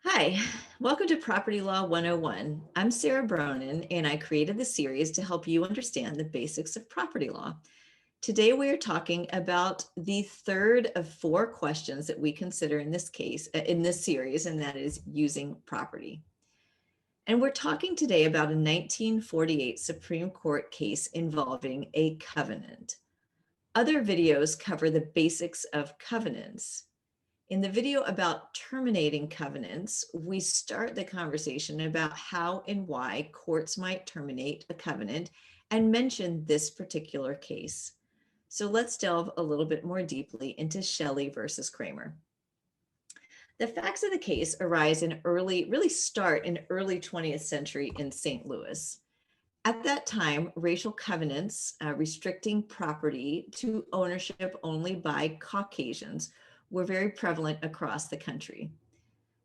Hi, welcome to Property Law 101. I'm Sara Bronin, and I created the series to help you understand the basics of property law. Today, we are talking about the third of four questions that we consider in this series, and that is using property. And we're talking today about a 1948 Supreme Court case involving a covenant. Other videos cover the basics of covenants. In the video about terminating covenants, we start the conversation about how and why courts might terminate a covenant and mention this particular case. So let's delve a little bit more deeply into Shelley versus Kramer. The facts of the case start in early 20th century in St. Louis. At that time, racial covenants restricting property to ownership only by Caucasians were very prevalent across the country.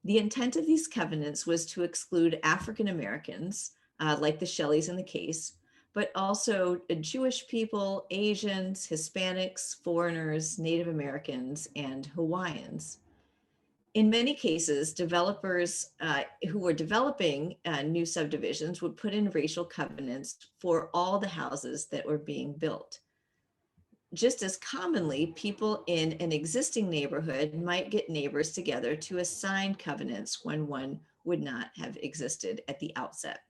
The intent of these covenants was to exclude African Americans, like the Shelleys in the case, but also Jewish people, Asians, Hispanics, foreigners, Native Americans, and Hawaiians. In many cases, developers who were developing new subdivisions would put in racial covenants for all the houses that were being built. Just as commonly, people in an existing neighborhood might get neighbors together to assign covenants when one would not have existed at the outset.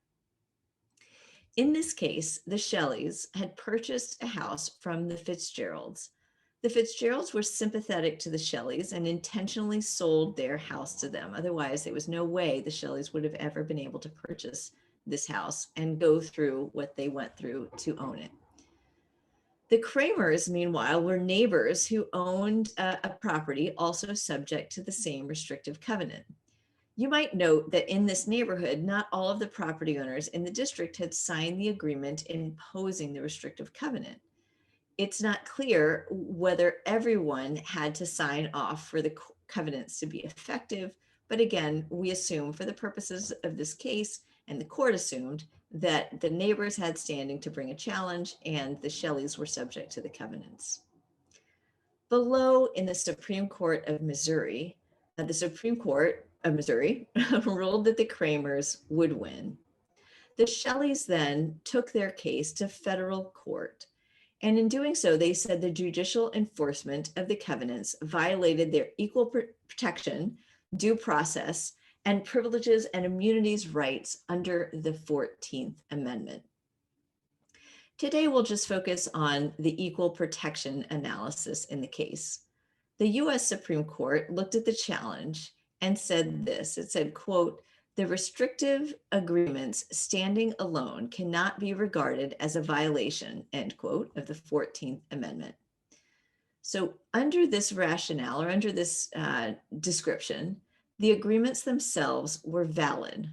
In this case, the Shelleys had purchased a house from the Fitzgeralds. The Fitzgeralds were sympathetic to the Shelleys and intentionally sold their house to them. Otherwise, there was no way the Shelleys would have ever been able to purchase this house and go through what they went through to own it. The Kraemers, meanwhile, were neighbors who owned a property also subject to the same restrictive covenant. You might note that in this neighborhood, not all of the property owners in the district had signed the agreement imposing the restrictive covenant. It's not clear whether everyone had to sign off for the covenants to be effective, but again, we assume for the purposes of this case, and the court assumed, that the neighbors had standing to bring a challenge and the Shelleys were subject to the covenants. Below in the Supreme Court of Missouri, the Supreme Court of Missouri ruled that the Kraemers would win. The Shelleys then took their case to federal court. And in doing so, they said the judicial enforcement of the covenants violated their equal protection, due process, and privileges and immunities rights under the 14th Amendment. Today, we'll just focus on the equal protection analysis in the case. The US Supreme Court looked at the challenge and said this. It said, quote, "The restrictive agreements standing alone cannot be regarded as a violation," end quote, of the 14th Amendment. So under this rationale or under this description, the agreements themselves were valid.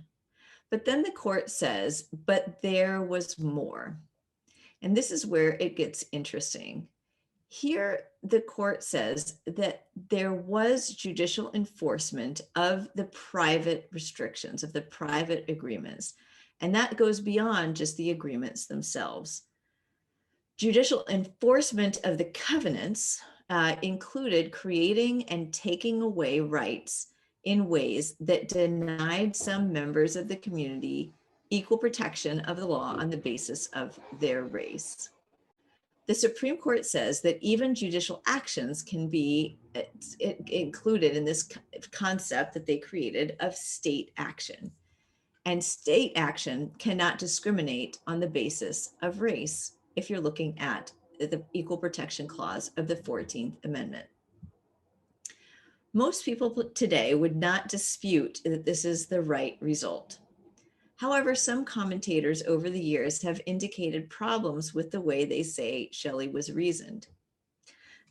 But then the court says, but there was more. And this is where it gets interesting. Here, the court says that there was judicial enforcement of the private restrictions, of the private agreements, and that goes beyond just the agreements themselves. Judicial enforcement of the covenants included creating and taking away rights in ways that denied some members of the community equal protection of the law on the basis of their race. The Supreme Court says that even judicial actions can be included in this concept that they created of state action. And state action cannot discriminate on the basis of race if you're looking at the Equal Protection Clause of the 14th Amendment. Most people today would not dispute that this is the right result. However, some commentators over the years have indicated problems with the way they say Shelley was reasoned.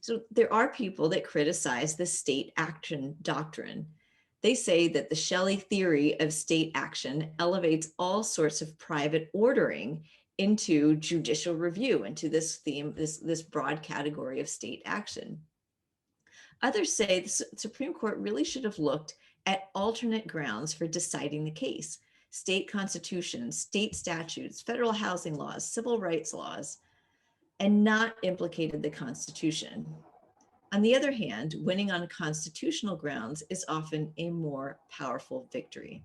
So there are people that criticize the state action doctrine. They say that the Shelley theory of state action elevates all sorts of private ordering into judicial review, into this theme, this broad category of state action. Others say the Supreme Court really should have looked at alternate grounds for deciding the case: state constitutions, state statutes, federal housing laws, civil rights laws, and not implicated the Constitution. On the other hand, winning on constitutional grounds is often a more powerful victory.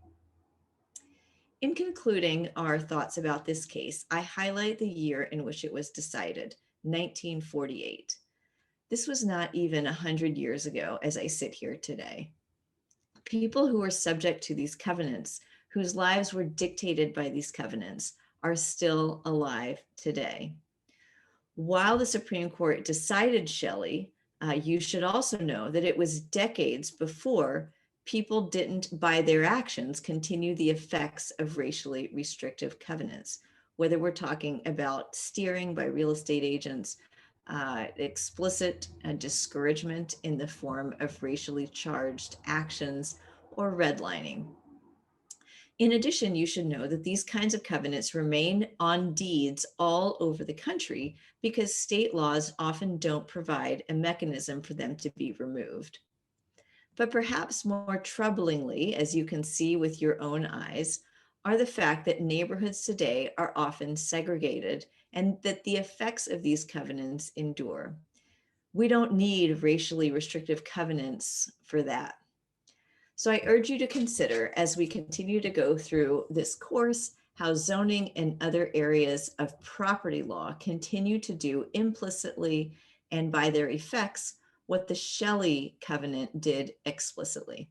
In concluding our thoughts about this case, I highlight the year in which it was decided, 1948. This was not even 100 years ago as I sit here today. People who were subject to these covenants, whose lives were dictated by these covenants, are still alive today. While the Supreme Court decided Shelley, you should also know that it was decades before people didn't, by their actions, continue the effects of racially restrictive covenants, whether we're talking about steering by real estate agents, explicit discouragement in the form of racially charged actions, or redlining. In addition, you should know that these kinds of covenants remain on deeds all over the country because state laws often don't provide a mechanism for them to be removed. But perhaps more troublingly, as you can see with your own eyes, are the fact that neighborhoods today are often segregated and that the effects of these covenants endure. We don't need racially restrictive covenants for that. So I urge you to consider, as we continue to go through this course, how zoning and other areas of property law continue to do implicitly and by their effects what the Shelley covenant did explicitly.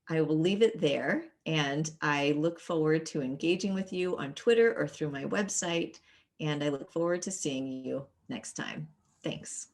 I will leave it there, and I look forward to engaging with you on Twitter or through my website, and I look forward to seeing you next time. Thanks.